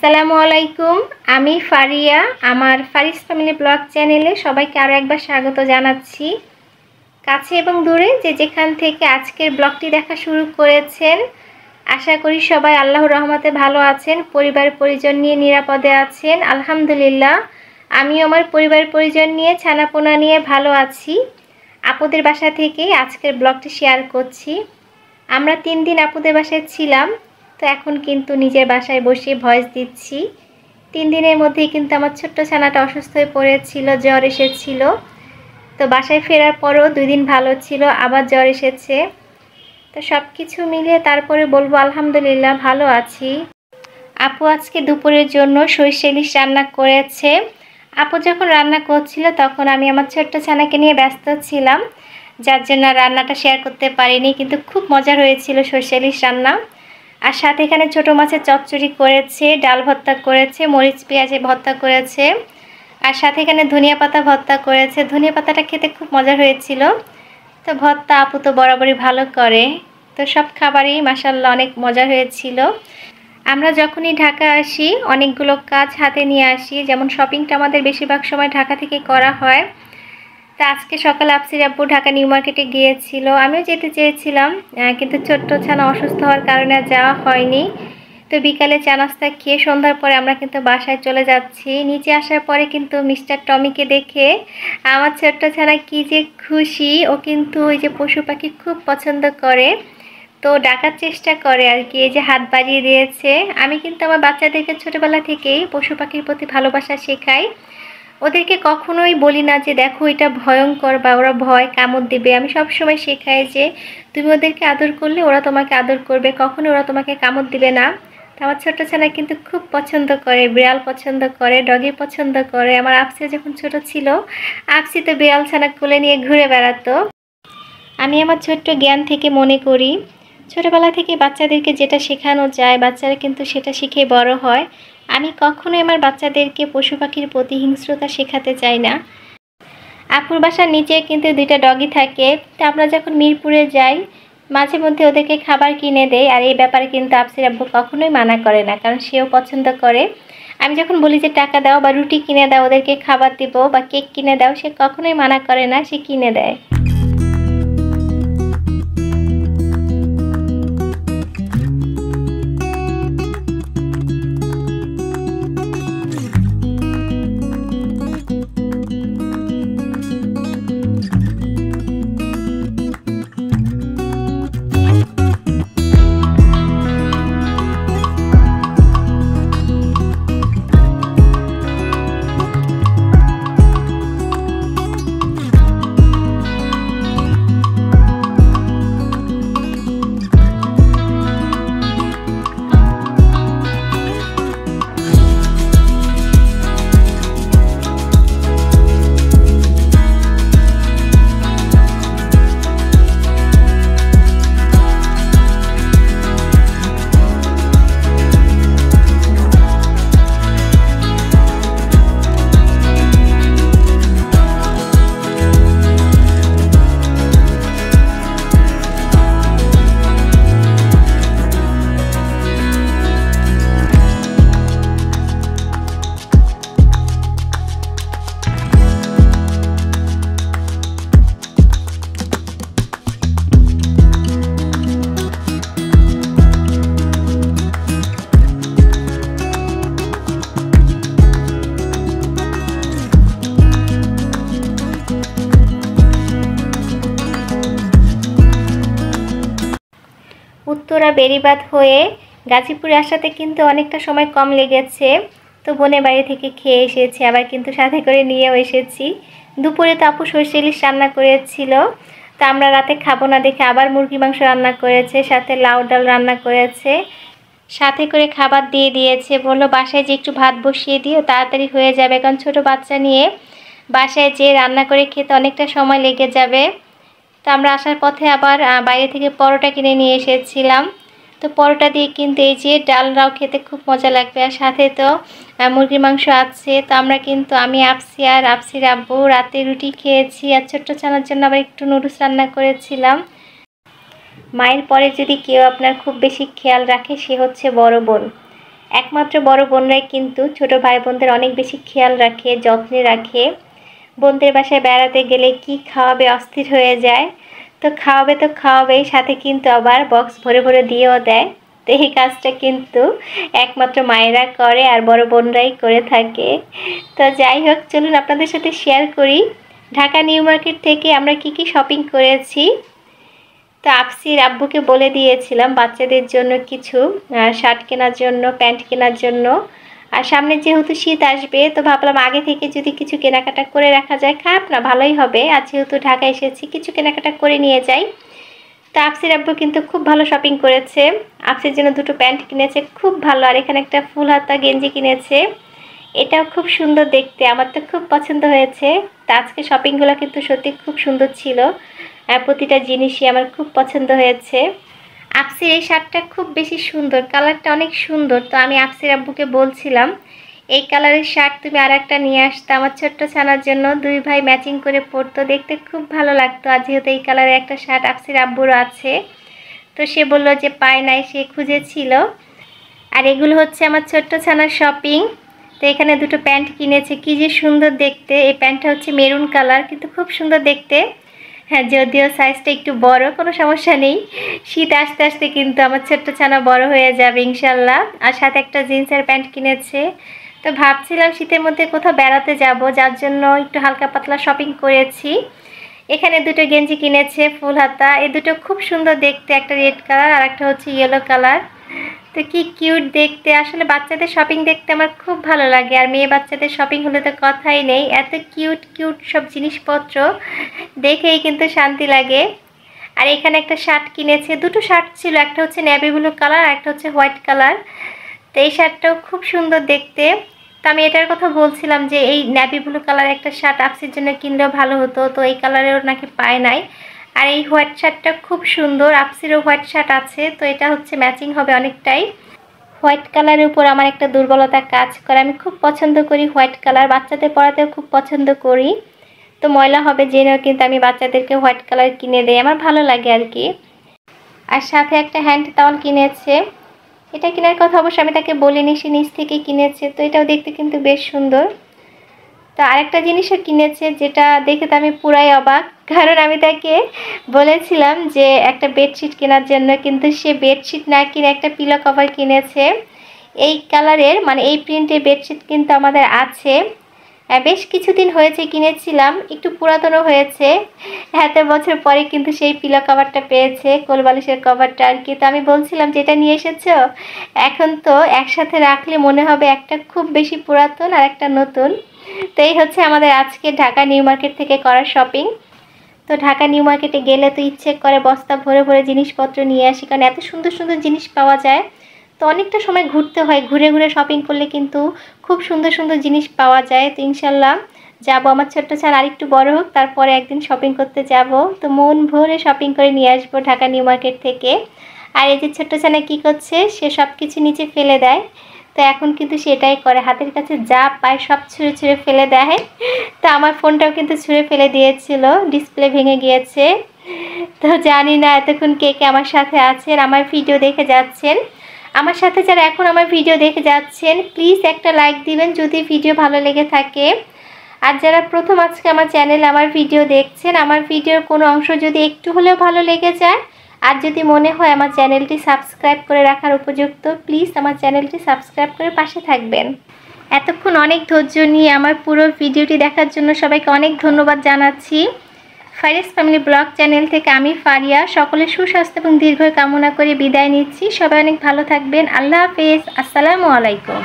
আসসালামু আলাইকুম। আমি ফারিয়া। আমার ফারিস ফ্যামিলি ব্লগ চ্যানেলে সবাইকে আরও একবার স্বাগত জানাচ্ছি। কাছে এবং দূরে যে যেখান থেকে আজকের ব্লগটি দেখা শুরু করেছেন, আশা করি সবাই আল্লাহর রহমতে ভালো আছেন, পরিবার পরিজন নিয়ে নিরাপদে আছেন। আলহামদুলিল্লাহ, আমিও আমার পরিবার পরিজন নিয়ে ছানাপোনা নিয়ে ভালো আছি। আপুদের বাসা থেকেই আজকের ব্লগটি শেয়ার করছি। আমরা 3 দিন আপুদের বাসায় ছিলাম, তো এখন কিন্তু নিজের বাসায় বসে ভয়েস দিচ্ছি। 3 দিনের মধ্যেই কিন্তু আমার ছোট্ট ছানাটা অসুস্থ হয়ে পড়েছিল, জ্বর এসেছিল। তো বাসায় ফেরার পরও 2 দিন ভালো ছিল, আবার জ্বর এসেছে। তো সব কিছু মিলিয়ে তারপরে বলবো আলহামদুলিল্লাহ ভালো আছি। আপু আজকে দুপুরের জন্য সরিষা ইলিশ রান্না করেছে। আপু যখন রান্না করছিল তখন আমি আমার ছোট্ট ছানাকে নিয়ে ব্যস্ত ছিলাম, যার জন্য রান্নাটা শেয়ার করতে পারিনি, কিন্তু খুব মজার হয়েছিল সরিষা ইলিশ রান্না। আর সাথে এখানে ছোটো মাছের চচ্চড়ি করেছে, ডাল ভর্তা করেছে, মরিচ পেঁয়াজে ভর্তা করেছে, আর সাথে এখানে ধনিয়া পাতা ভর্তা করেছে। ধনিয়া পাতাটা খেতে খুব মজার হয়েছিল। তো ভর্তা আপু তো বরাবরই ভালো করে। তো সব খাবারই মাশাআল্লাহ অনেক মজার হয়েছিল। আমরা যখনই ঢাকা আসি অনেকগুলো কাজ হাতে নিয়ে আসি, যেমন শপিংটা আমাদের বেশিরভাগ সময় ঢাকা থেকে করা হয়। তো আজকে সকালে আফসির আব্বু ঢাকা নিউ মার্কেটে গিয়েছিল, আমিও যেতে চেয়েছিলাম, কিন্তু ছোট্ট ছানা অসুস্থ হওয়ার কারণে যাওয়া হয়নি। তো বিকালে চা নাস্তা খেয়ে সন্ধ্যার পরে আমরা কিন্তু বাসায় চলে যাচ্ছি। নিচে আসার পরে কিন্তু মিস্টার টমিকে দেখে আমার ছোট্ট ছানা কী যে খুশি। ও কিন্তু ওই যে পশু পাখি খুব পছন্দ করে, তো ডাকার চেষ্টা করে আর কি। এই যে হাত বাড়িয়ে দিয়েছে। আমি কিন্তু আমার বাচ্চাদেরকে ছোটোবেলা থেকেই পশু পাখির প্রতি ভালোবাসা শেখাই। ওদেরকে কখনোই বলি না যে দেখো এটা ভয়ঙ্কর বা ওরা ভয় কামড় দেবে। আমি সবসময় শেখাই যে তুমি ওদেরকে আদর করলে ওরা তোমাকে আদর করবে, কখনো ওরা তোমাকে কামড় দিবে না। তো আমার ছোট্ট ছানা কিন্তু খুব পছন্দ করে, বিড়াল পছন্দ করে, ডগি পছন্দ করে। আমার আফসি যখন ছোট ছিল, আফসি তো বিড়াল ছানা কোলে নিয়ে ঘুরে বেড়াতো। আমি আমার ছোট্ট জ্ঞান থেকে মনে করি ছোটোবেলা থেকে বাচ্চাদেরকে যেটা শেখানো যায় বাচ্চারা কিন্তু সেটা শিখে বড় হয়। আমি কখনোই আমার বাচ্চাদেরকে পশু পাখির প্রতি হিংস্রতা শেখাতে চাই না। আপুর বাসার নিচে কিন্তু 2টা ডগি থাকে। তো আমরা যখন মিরপুরে যাই মাঝে মধ্যে ওদেরকে খাবার কিনে দেয়, আর এই ব্যাপারে কিন্তু আফসির আব্বু কখনোই মানা করে না, কারণ সেও পছন্দ করে। আমি যখন বলি যে টাকা দাও বা রুটি কিনে দাও ওদেরকে খাবার দিব বা কেক কিনে দাও, সে কখনোই মানা করে না, সে কিনে দেয়। উত্তরা বেড়িবাঁধ হয়ে গাজীপুরে আসাতে কিন্তু অনেকটা সময় কম লেগেছে। তো বোনের বাড়ি থেকে খেয়ে এসেছি, আবার কিন্তু সাথে করে নিয়েও এসেছি। দুপুরে তো আপু সরষে ইলিশ রান্না করেছিল, তো আমরা রাতে খাবো না দেখে আবার মুরগি মাংস রান্না করেছে, সাথে লাউ ডাল রান্না করেছে, সাথে করে খাবার দিয়ে দিয়েছে। বললো বাসায় যে একটু ভাত বসিয়ে দিও, তাড়াতাড়ি হয়ে যাবে, কারণ ছোটো বাচ্চা নিয়ে বাসায় যে রান্না করে খেতে অনেকটা সময় লেগে যাবে। তো আমরা আসার পথে আবার বাইরে থেকে পরোটা কিনে নিয়ে এসেছিলাম। তো পরোটা দিয়ে কিন্তু এই যে ডালরাও খেতে খুব মজা লাগবে, আর সাথে তো মুরগির মাংস আছে। তো আমরা কিন্তু আমি আফসি আর আফসির আব্বু রাতে রুটি খেয়েছি, আর ছোট্ট ছানার জন্য আবার একটু নুডলস রান্না করেছিলাম। মায়ের পরে যদি কেউ আপনার খুব বেশি খেয়াল রাখে সে হচ্ছে বড় বোন। একমাত্র বড় বোনরাই কিন্তু ছোট ভাই বোনদের অনেক বেশি খেয়াল রাখে, যত্নে রাখে। বোনদের বাসায় বেড়াতে গেলে কি খাওয়াবে অস্থির হয়ে যায়। তো খাওয়াবেই, সাথে কিন্তু আবার বক্স ভরে ভরে দিয়েও দেয়। তো এই কাজটা কিন্তু একমাত্র মায়েরা করে আর বড় বোনরাই করে থাকে। তো যাই হোক, চলুন আপনাদের সাথে শেয়ার করি ঢাকা নিউ মার্কেট থেকে আমরা কি শপিং করেছি। তো আফসির আব্বুকে বলে দিয়েছিলাম বাচ্চাদের জন্য কিছু শার্ট কেনার জন্য, প্যান্ট কেনার জন্য। আর সামনে যেহেতু শীত আসবে, তো ভাবলাম আগে থেকে যদি কিছু কেনাকাটা করে রাখা যায়, খারাপ না, ভালোই হবে। আর যেহেতু ঢাকা এসেছি, কিছু কেনাকাটা করে নিয়ে যাই। তো আফসির আব্বু কিন্তু খুব ভালো শপিং করেছে। আফসির জন্য দুটো প্যান্ট কিনেছে, খুব ভালো। আর এখানে একটা ফুল হাতা গেঞ্জি কিনেছে, এটাও খুব সুন্দর দেখতে, আমার তো খুব পছন্দ হয়েছে। তো আজকে শপিংগুলো কিন্তু সত্যি খুব সুন্দর ছিল, প্রতিটা জিনিসই আমার খুব পছন্দ হয়েছে। আফসির এই শার্টটা খুব বেশি সুন্দর, কালারটা অনেক সুন্দর। তো আমি আফসির আব্বুকে বলছিলাম এই কালারের শার্ট তুমি আর একটা নিয়ে আসতে, আমার ছোট্ট ছানার জন্য, দুই ভাই ম্যাচিং করে পরতো, দেখতে খুব ভালো লাগতো। আর যেহেতু এই কালারের একটা শার্ট আফসির আব্বুরও আছে, তো সে বললো যে পায় নাই, সে খুঁজেছিল। আর এগুলো হচ্ছে আমার ছোট্ট ছানার শপিং। তো এখানে দুটো প্যান্ট কিনেছে, কি যে সুন্দর দেখতে। এই প্যান্টটা হচ্ছে মেরুন কালার, কিন্তু খুব সুন্দর দেখতে। হ্যাঁ, যদিও সাইজটা একটু বড়, কোনো সমস্যা নেই। শীত আসতে আসতে কিন্তু আমার ছোট্ট ছানা বড় হয়ে যাবে ইনশাল্লাহ। আর সাথে একটা জিন্সের প্যান্ট কিনেছে। তো ভাবছিলাম শীতের মধ্যে কোথাও বেড়াতে যাব, যার জন্য একটু হালকা পাতলা শপিং করেছি। এখানে দুটো গেঞ্জি কিনেছে ফুল হাতা, এই দুটো খুব সুন্দর দেখতে, একটা রেড কালার আর একটা হচ্ছে ইয়েলো কালার। তো কি কিউট দেখতে, আসলে বাচ্চাদের শপিং দেখতে আমার খুব ভালো লাগে। আর মেয়ে বাচ্চাদের শপিং হলে তো কথাই নেই, এত কিউট কিউট সব জিনিসপত্র দেখেই কিন্তু শান্তি লাগে। আর এখানে একটা শার্ট কিনেছে, দুটো শার্ট ছিল, একটা হচ্ছে নেভি ব্লু কালার আর একটা হচ্ছে হোয়াইট কালার। তো এই শার্টটাও খুব সুন্দর দেখতে। তো আমি এটার কথা বলছিলাম যে এই নেভি ব্লু কালার একটা শার্ট আফসির জন্য কিনলেও ভালো হতো, তো এই কালারেও নাকি পায় নাই। আর এই হোয়াইট শার্টটা খুব সুন্দর, আফসিরও হোয়াইট শার্ট আছে, তো এটা হচ্ছে ম্যাচিং হবে অনেকটাই। হোয়াইট কালারের উপর আমার একটা দুর্বলতা কাজ করে, আমি খুব পছন্দ করি হোয়াইট কালার, বাচ্চাদের পরাতেও খুব পছন্দ করি। তো ময়লা হবে জেনেও কিন্তু আমি বাচ্চাদেরকে হোয়াইট কালার কিনে দিই, আমার ভালো লাগে আর কি। আর সাথে একটা হ্যান্ড টাওয়াল কিনেছে, এটা কেনার কথা অবশ্য আমি তাকে বলিনি, সে নিচ থেকে কিনেছে। তো এটাও দেখতে কিন্তু বেশ সুন্দর। তো আরেকটা জিনিসও কিনেছে, যেটা দেখে তো আমি পুরাই অবাক, কারণ আমি তাকে বলেছিলাম যে একটা বেডশিট কেনার জন্য, কিন্তু সে বেডশিট না কিনে একটা পিলো কভার কিনেছে। এই কালারের মানে এই প্রিন্টের বেডশিট কিন্তু আমাদের আছে, বেশ কিছুদিন হয়েছে কিনেছিলাম, একটু পুরাতনও হয়েছে। এত বছর পরে কিন্তু সেই পিলো কভারটা পেয়েছে, কোলবালিশের কভারটা আর কি। তো আমি বলছিলাম যেটা নিয়ে এসেছো, এখন তো একসাথে রাখলে মনে হবে একটা খুব বেশি পুরাতন আর একটা নতুন। তো এই হচ্ছে আমাদের আজকে ঢাকা নিউ মার্কেট থেকে করা শপিং। তো ঢাকা নিউ মার্কেটে গেলে তো ইচ্ছে করে বস্তা ভরে ভরে জিনিসপত্র নিয়ে আসি, কারণ এত সুন্দর সুন্দর জিনিস পাওয়া যায়। তো অনেকটা সময় ঘুরতে হয়, ঘুরে ঘুরে শপিং করলে কিন্তু খুব সুন্দর সুন্দর জিনিস পাওয়া যায়। তো ইনশাল্লাহ যাবো, আমার ছোট্ট ছাড় আর একটু বড় হোক, তারপরে একদিন শপিং করতে যাব। তো মন ভরে শপিং করে নিয়ে আসবো ঢাকা নিউ মার্কেট থেকে। আর এই যে ছোট্ট ছানা কী করছে, সে সব কিছু নিচে ফেলে দেয়। তো এখন কিন্তু সেটাই করে, হাতের কাছে যা পায় সব ছুঁড়ে ছুঁড়ে ফেলে দেয়। তো আমার ফোনটাও কিন্তু ছুঁড়ে ফেলে দিয়েছিল, ডিসপ্লে ভেঙে গিয়েছে। তো জানি না এতক্ষণ কে কে আমার সাথে আছেন, আমার ভিডিও দেখে যাচ্ছেন। আমার সাথে যারা এখন আমার ভিডিও দেখে যাচ্ছেন, প্লিজ একটা লাইক দিবেন যদি ভিডিও ভালো লেগে থাকে। আর যারা প্রথম আজকে আমার চ্যানেলে আমার ভিডিও দেখছেন, আমার ভিডিওর কোনো অংশ যদি একটু হলেও ভালো লেগে যায়, আর যদি মনে হয় আমার চ্যানেলটি সাবস্ক্রাইব করে রাখার উপযুক্ত, প্লিজ আমার চ্যানেলটি সাবস্ক্রাইব করে পাশে থাকবেন। এতক্ষণ অনেক ধৈর্য নিয়ে আমার পুরো ভিডিওটি দেখার জন্য সবাইকে অনেক ধন্যবাদ জানাচ্ছি। ফারিয়াস ফ্যামিলি ব্লগ চ্যানেল থেকে আমি ফারিয়া সকলের সুস্বাস্থ্য এবং দীর্ঘ কামনা করে বিদায় নিচ্ছি। সবাই অনেক ভালো থাকবেন। আল্লাহ হাফেজ, আসসালামু আলাইকুম।